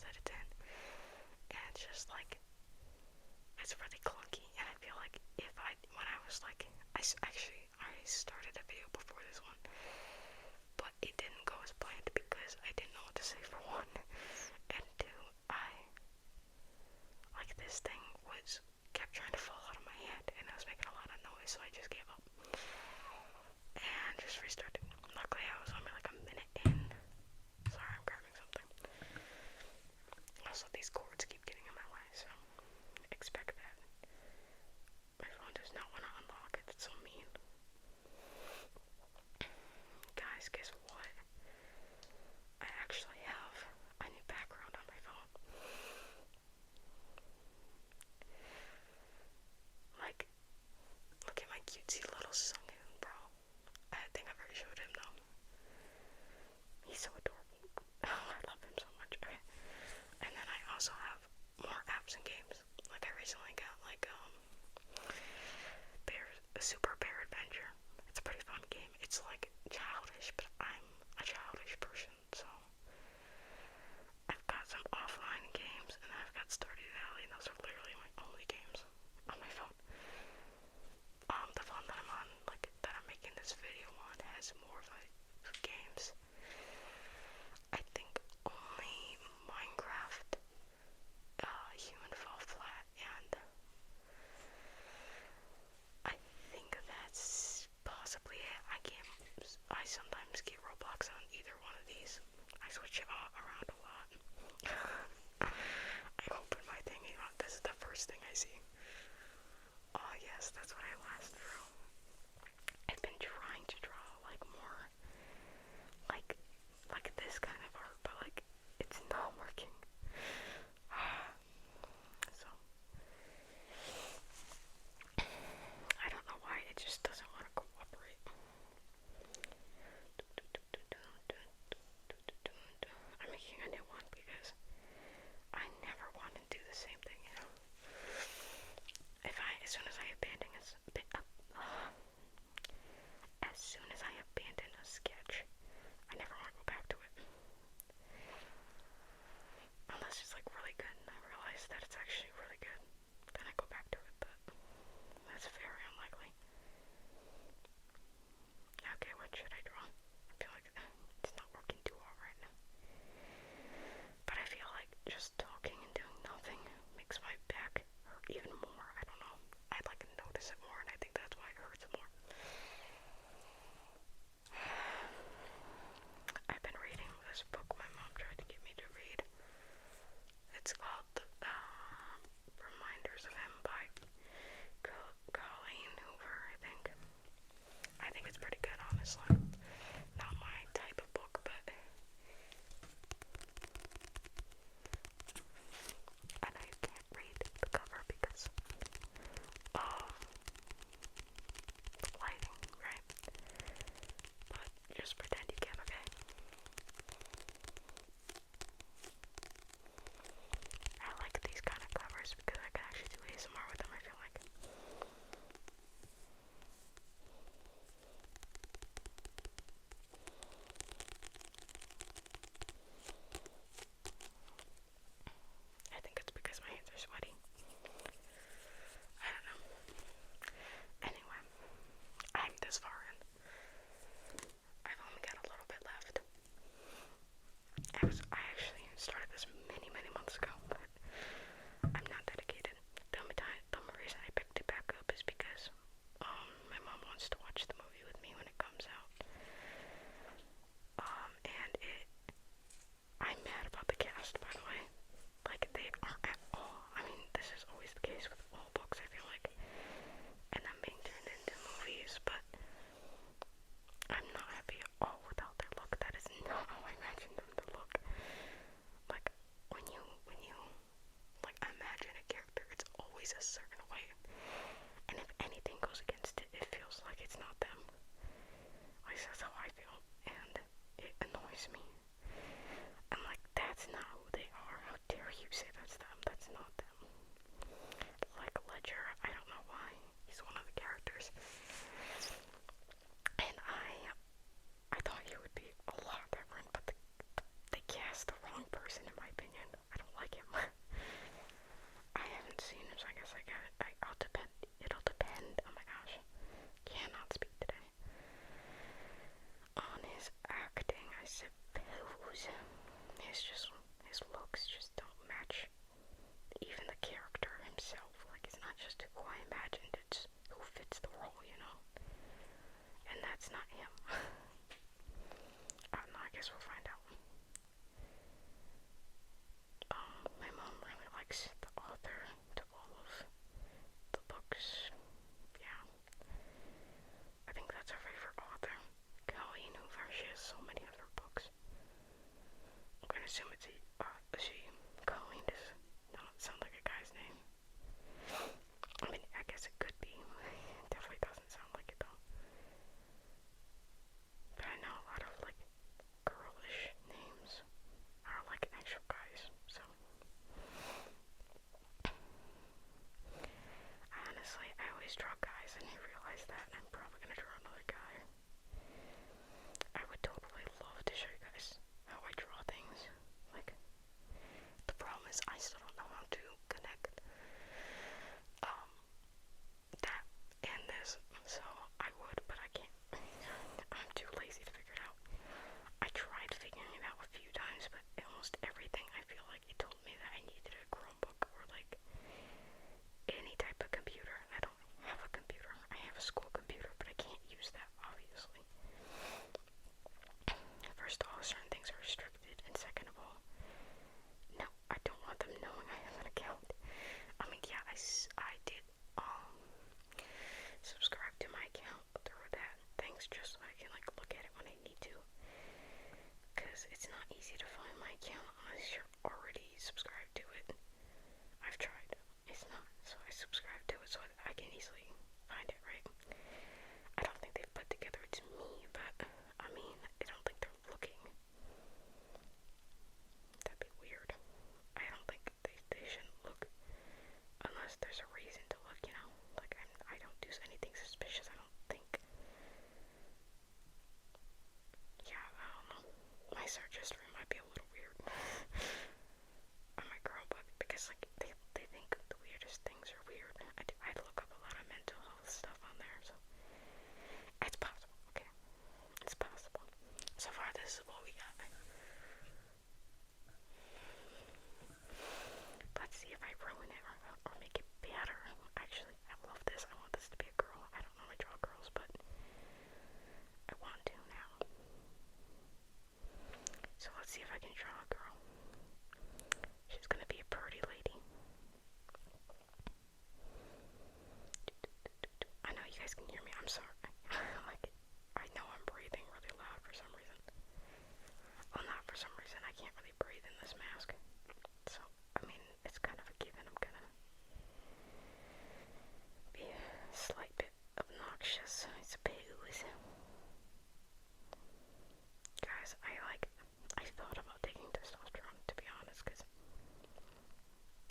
that it's in, and it's just like, it's really clunky, and I feel like when I was like, I started a video before this one, but it didn't go as planned because I didn't know what to say for one, and two, this thing kept trying to fall out of my hand, and it was making a lot of noise, so I just gave up, and just restarted. Luckily, I was only like a minute in. Sorry, I'm grabbing something. Also, these cords keep getting in my way, so expect that. My phone does not want to unlock it, it's so mean. Guys, guess what? I actually have a new background on my phone. Like, look at my cutesy little Sunghoon, bro. I think I've already showed him though. He's so adorable. Oh, I love him so much. Okay. And then I also have more apps and games. Like, I recently got Super Bear Adventure. It's a pretty fun game. It's like childish, but I'm a childish person, so I've got some offline games, and I've got Stardew Valley, and those are literally my only games on my phone. The phone that I'm on, like, that I'm making this video on, has more games. I think only Minecraft, Human Fall Flat, and I think that's possibly it. I sometimes get Roblox on either one of these. I switch it around a lot. I open my thing, this is the first thing I see. Oh yes, that's what I last drew. I've been trying to draw like more like this kind of art, but like it's not working. So I don't know why it just doesn't want to cooperate. I'm making a new one because I never want to do the same thing, you know. As soon as I abandon a sketch, I never want to go back to it. Unless it's like really good and I realize that it's actually really good, then I go back to it, but that's very unlikely. Okay, what should I draw? I feel like it's not working too well right now. But I feel like just talking and doing nothing makes my back hurt even more. I don't know. I'd like to notice it more, and I think that's why it hurts more. I've been reading this book my mom tried to get me to read. It's called Reminders of Him by Colleen Hoover, I think. I think it's pretty good, honestly. Not my type of book, but and I can't read the cover because of the lighting, right? But just pretend you can, okay? I like these kind of covers because I can actually do ASMR with them, I feel like. I think it's because my hands are sweaty. I don't know. Anyway, I'm this far in. I've only got a little bit left. I actually started this many months ago, but I'm not dedicated. The only reason I picked it back up is because my mom wants to watch the movie with me when it comes out. And I'm mad about the cast, by the way. Like, they aren't at all. I mean, this is always the case with all books, I feel like. And them being turned into movies, but I'm not happy at all with how they look. That is not how I imagined them to look. nose, his looks just don't match even the character himself. Like, it's not just who I imagined, it's who fits the role, you know? And that's not him. I don't know, I guess we'll find out. My mom really likes the author to all of the books. Yeah. I think that's her favorite author. Colleen Hoover. She has so many other books. I'm gonna assume it's she. Colleen doesn't sound like a guy's name. I mean, I guess it could be. It definitely doesn't sound like it though. But I know a lot of like girlish names are like actual guys, so. Honestly, I always draw guys and I realize that, and I'm probably gonna draw another guy. I would totally love to show you guys how I draw things. Like, the problem is I still don't know how to connect that and this, so I would, but I can't. I'm too lazy to figure it out. I tried figuring it out a few times, but almost everything I feel like it told me that I needed a Chromebook or like any type of computer. I don't have a computer. I have a school computer, but I can't use that, obviously. First of all, certain things are restricted, and second of all, no, I don't want them knowing I have an account. I mean, yeah, I did, subscribe to my account through that things just so I can, like, look at it when I need to. Because it's not easy to find my account unless you're already subscribed to it. I've tried. It's not. So I subscribe to it so I can easily find it, right? I don't think they've put together it's me, but I mean, I don't think they're looking. That'd be weird. I don't think they shouldn't look unless there's a reason to look, you know? Like, I don't do anything suspicious, I don't think. Yeah, I don't know. My search history might be a little weird on my Chromebook because, like, they think the weirdest things are weird. I look up a lot of mental health stuff on there, so it's possible, okay? It's possible. So far, this is what we got. Let's see if I ruin it or make it better. Actually, I love this. I want this to be a girl. I don't normally draw girls, but I want to now. So let's see if I can draw a girl. She's gonna be a pretty lady. I know you guys can hear me. I'm sorry. Like, I know I'm breathing really loud for some reason. Well, not for some reason. I can't really breathe in this mask. So, I mean, it's kind of a given. I'm gonna be a slight bit obnoxious, I suppose. Guys, I thought about taking testosterone, to be honest, because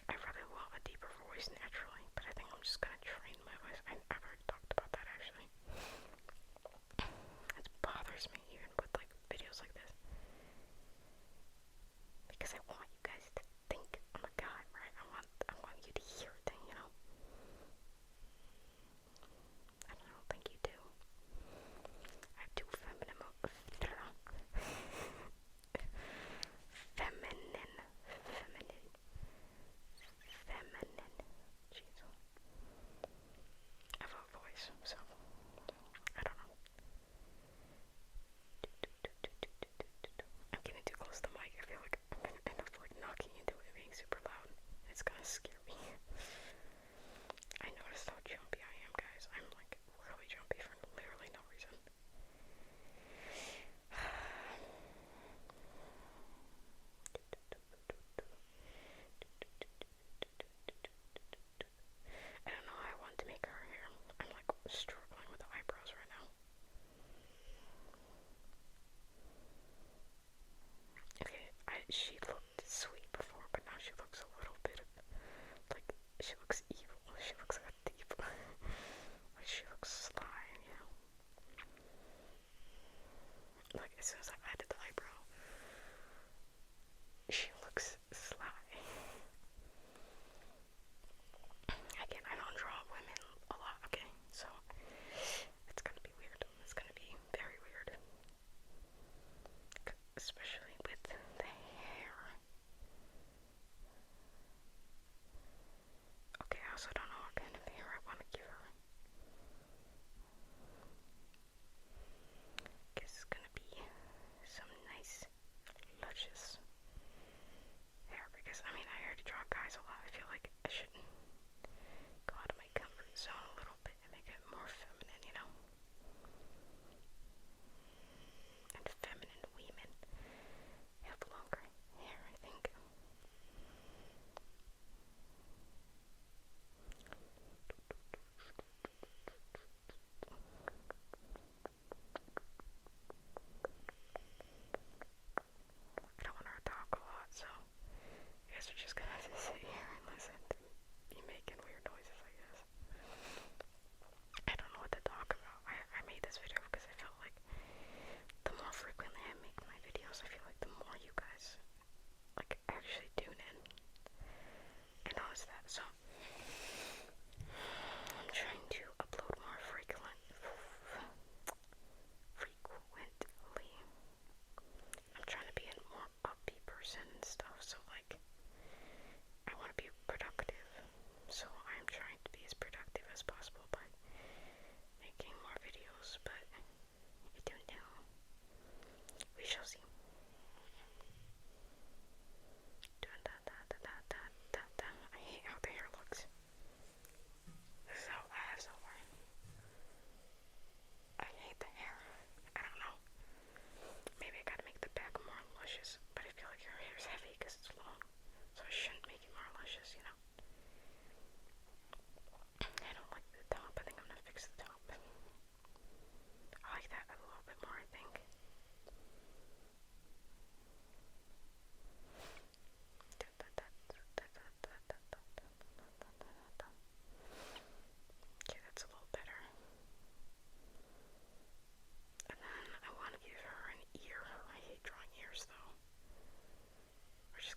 I really want a deeper voice naturally, but I think I'm just gonna train my voice. I've already talked about that, actually. It bothers me even with, like, videos like this. Because I want you guys to think I'm a guy, right? I want you to hear it, you know? And I don't think you do. I have too feminine. Jeez. I have a voice, so I don't know. I'm getting too close to the mic. I feel like I'm gonna end up like knocking into it being super loud. It's gonna scare me. I noticed how jumpy I am, guys. I'm like really jumpy for literally no reason. I don't know how I want to make her hair. I'm like struggling with the eyebrows right now. Okay, she looked sweet before, but now she looks a little bit like she looks evil. She looks like a thief. Like she looks sly, you know. Like as soon as I added the eyebrow, she looks sly. Again, I don't draw women a lot, okay? So it's gonna be weird. It's gonna be very weird. Especially with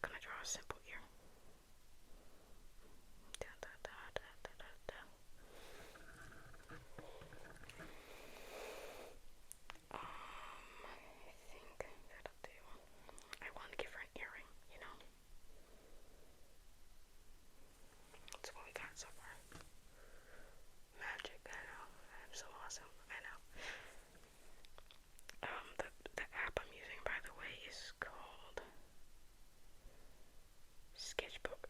just gonna draw a simple ear. Da, da, da, da, da, da, da. I think that'll do. I want to give her an earring, you know? That's what we got so far. Magic, I know. I'm so awesome, I know. The app I'm using, by the way, is called Sketchbook.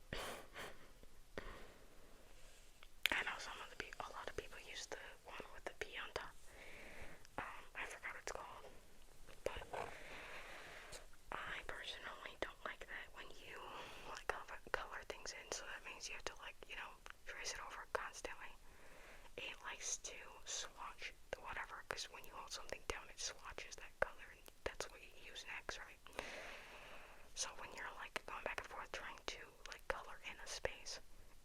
I know a lot of people use the one with the P on top. I forgot what it's called, but I personally don't like that when you like color things in. So that means you have to trace it over constantly. It likes to swatch whatever, because when you hold something down, it swatches that color, and that's what you use next, right? So when you're going back and forth trying to color in a space,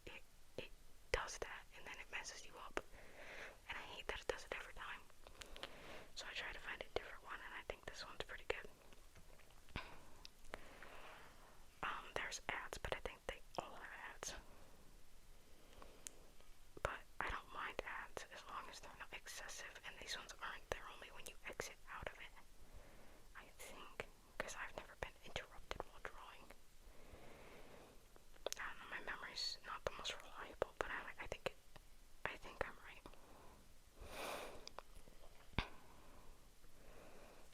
it does that, and then it messes you up. And I hate that it does it every time. So I try to find a different one, and I think this one's pretty good. There's ads, but I think they all have ads. But I don't mind ads as long as they're not excessive, and these ones aren't. They're only when you exit out of it, I think, because I've never been interrupted while drawing. I don't know, my memory's not the most reliable, but I think I'm right.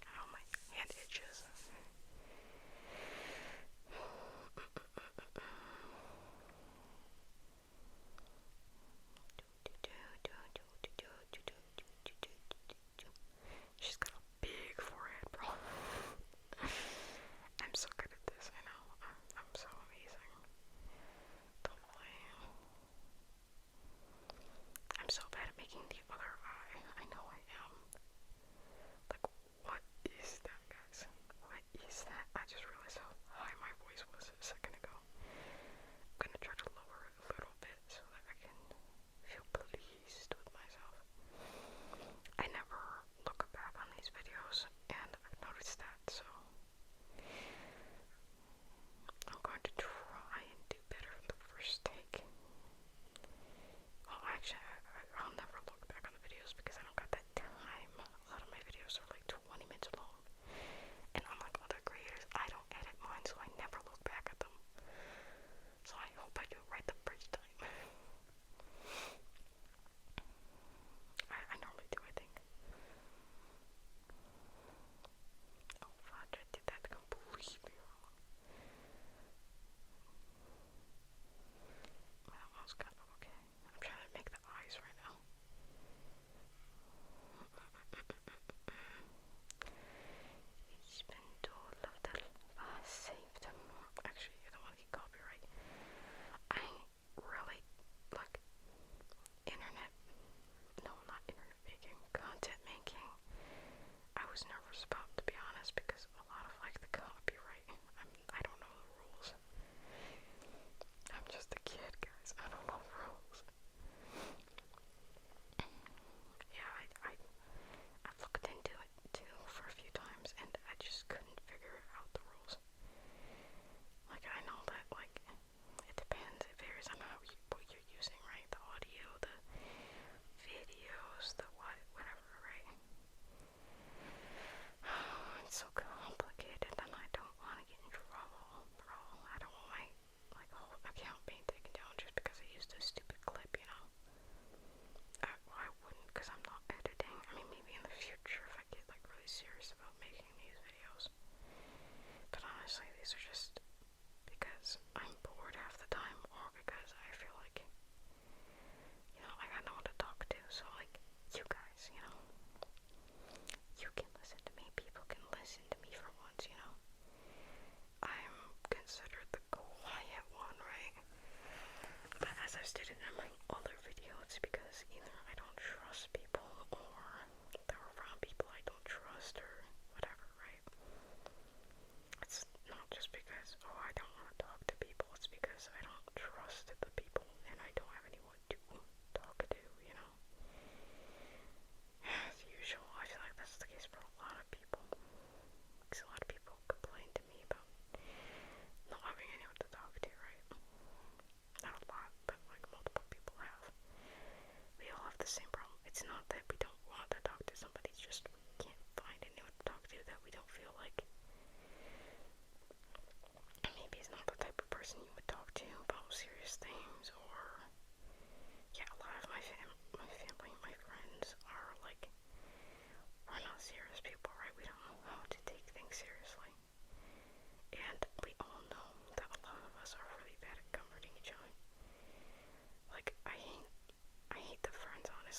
Oh, my hand itches. She's got a big forehead, bro. I'm so good at this, I know. I'm so amazing. Totally. I'm so bad at making the other eye. I know I am. What is that, guys? What is that? I just realized how high my voice was a second ago. I'm gonna try to lower it a little bit so that I can feel pleased with myself. I never look back on these videos, and I've noticed that, so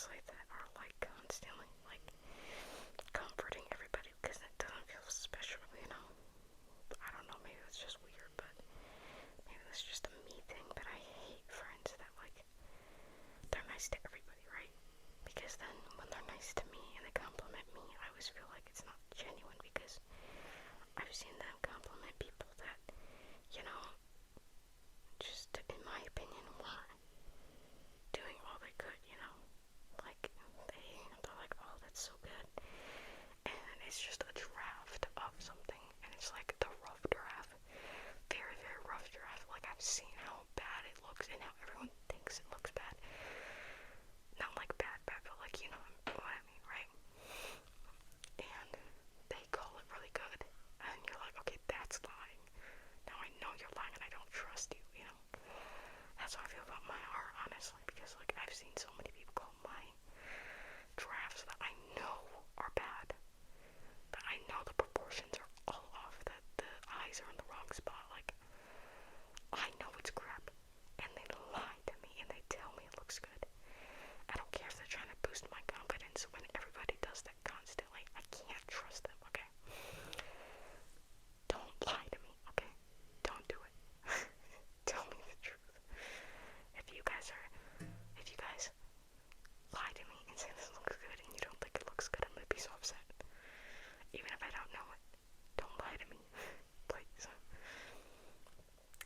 honestly, that are like constantly like comforting everybody because it doesn't feel special, you know? I don't know, maybe it's just weird, but maybe that's just a me thing, but I hate friends that like, they're nice to everybody, right? Because then when they're nice to me and they compliment me, I always feel like it's not genuine because I've seen them compliment people that, you know, just in my opinion were doing all they could, you know? Like, they're like, oh, that's so good. And it's just a draft of something, and it's like the rough draft. Very, very rough draft. Like, I've seen how bad it looks and how everyone thinks it looks bad. Not like bad, but like, you know what I mean, right? And they call it really good, and you're like, okay, that's lying. Now I know you're lying, and I don't trust you, you know? That's how I feel about my art, honestly, because, like, I've seen so many people call my drafts that I know are bad, that I know the proportions are all off, that the eyes are in the wrong spot, like, I know it's crap, and they lie to me, and they tell me it looks good. I don't care if they're trying to boost my confidence when everybody does that constantly. I can't trust them, okay? Don't lie to me, okay? Don't do it. Tell me the truth. If you guys lie to me and say this looks good and you don't think it looks good, I'm gonna be so upset. Even if I don't know it, don't lie to me, please.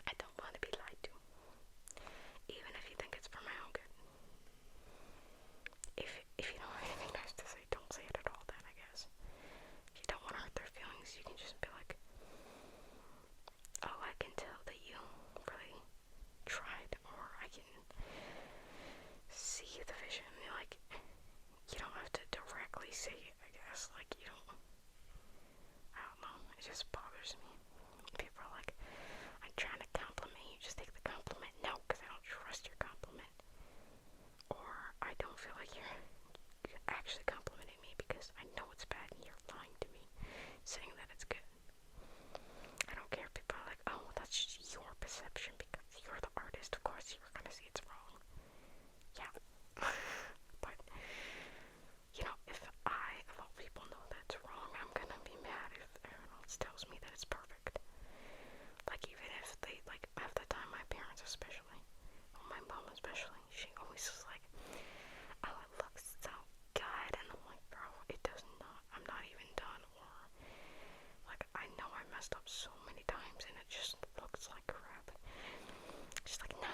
I don't want to be lied to. Even if you think it's for my own good. If you don't have anything nice to say, don't say it at all then, I guess. If you don't want to hurt their feelings, you can just be like, oh, I can tell that you really tried, or I can see the vision. Like, you don't have to directly say it, I guess. Like, you don't, I don't know, it just bothers me. People are like, I'm trying to compliment you, just take the compliment. No, because I don't trust your compliment. Or I don't feel like you're actually complimenting me because I know it's bad and you're lying to me, saying that it's good. I don't care if people are like, oh, that's just your perception because you're the artist. Of course you're gonna see it's wrong. Yeah. But, you know, if I, of all people, know that it's wrong, I'm gonna be mad if everyone else tells me that it's perfect. Like, even if they, like, half the time, my parents especially, or my mom especially, she always is like, oh, it looks so good, and I'm like, bro, it does not, I'm not even done, or, like, I know I messed up so many times, and it just looks like crap. She's like, no,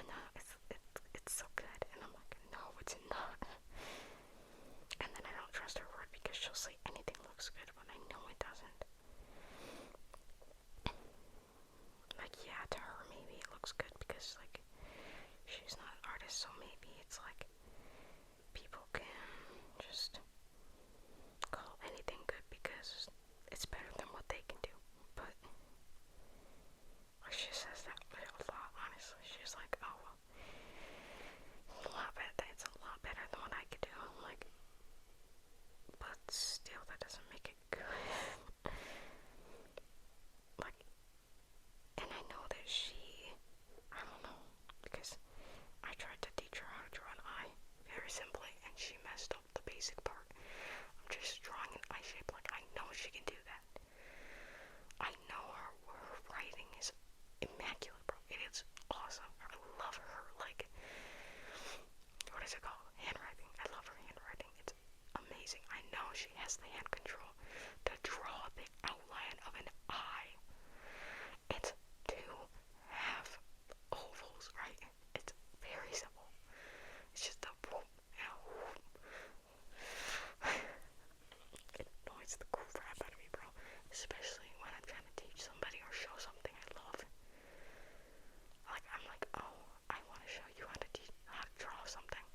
it's so good, and I'm like, no, it's not. And then I don't trust her word because she'll say anything looks good when I know it doesn't. Like, yeah, to her maybe it looks good because, like, she's not an artist, so maybe it's like people can just call anything good because it's better than what they can do. But she says that a lot, honestly. She's like, oh, well, it's a lot better than what I could do. I'm like, but still, that doesn't make it good. Like, and I know that I don't know, because I tried to teach her how to draw an eye, very simply, and she messed up the basic part. I'm just drawing an eye shape, like, I know she can do that. I know her writing is immaculate, bro. It is awesome. I love her, like, what is it called? Handwriting. I love her handwriting. It's amazing. I know she has the hand control to draw the outline of an eye. It's two half ovals, right? It's very simple. It's just a whoop and a whoop. It annoys the crap out of me, bro. Especially when I'm trying to teach somebody or show something I love. Like, I'm like, oh, I want to show you how to draw something.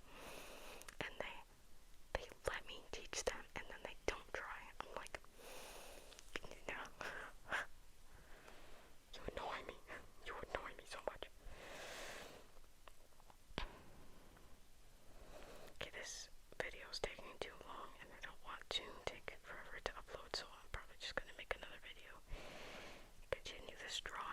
And they let me teach them, and then they don't try. I'm like, no. You annoy me. You annoy me so much. Okay, this video is taking too long, and I don't want to take it forever to upload, so I'm probably just gonna make another video. Continue this drawing.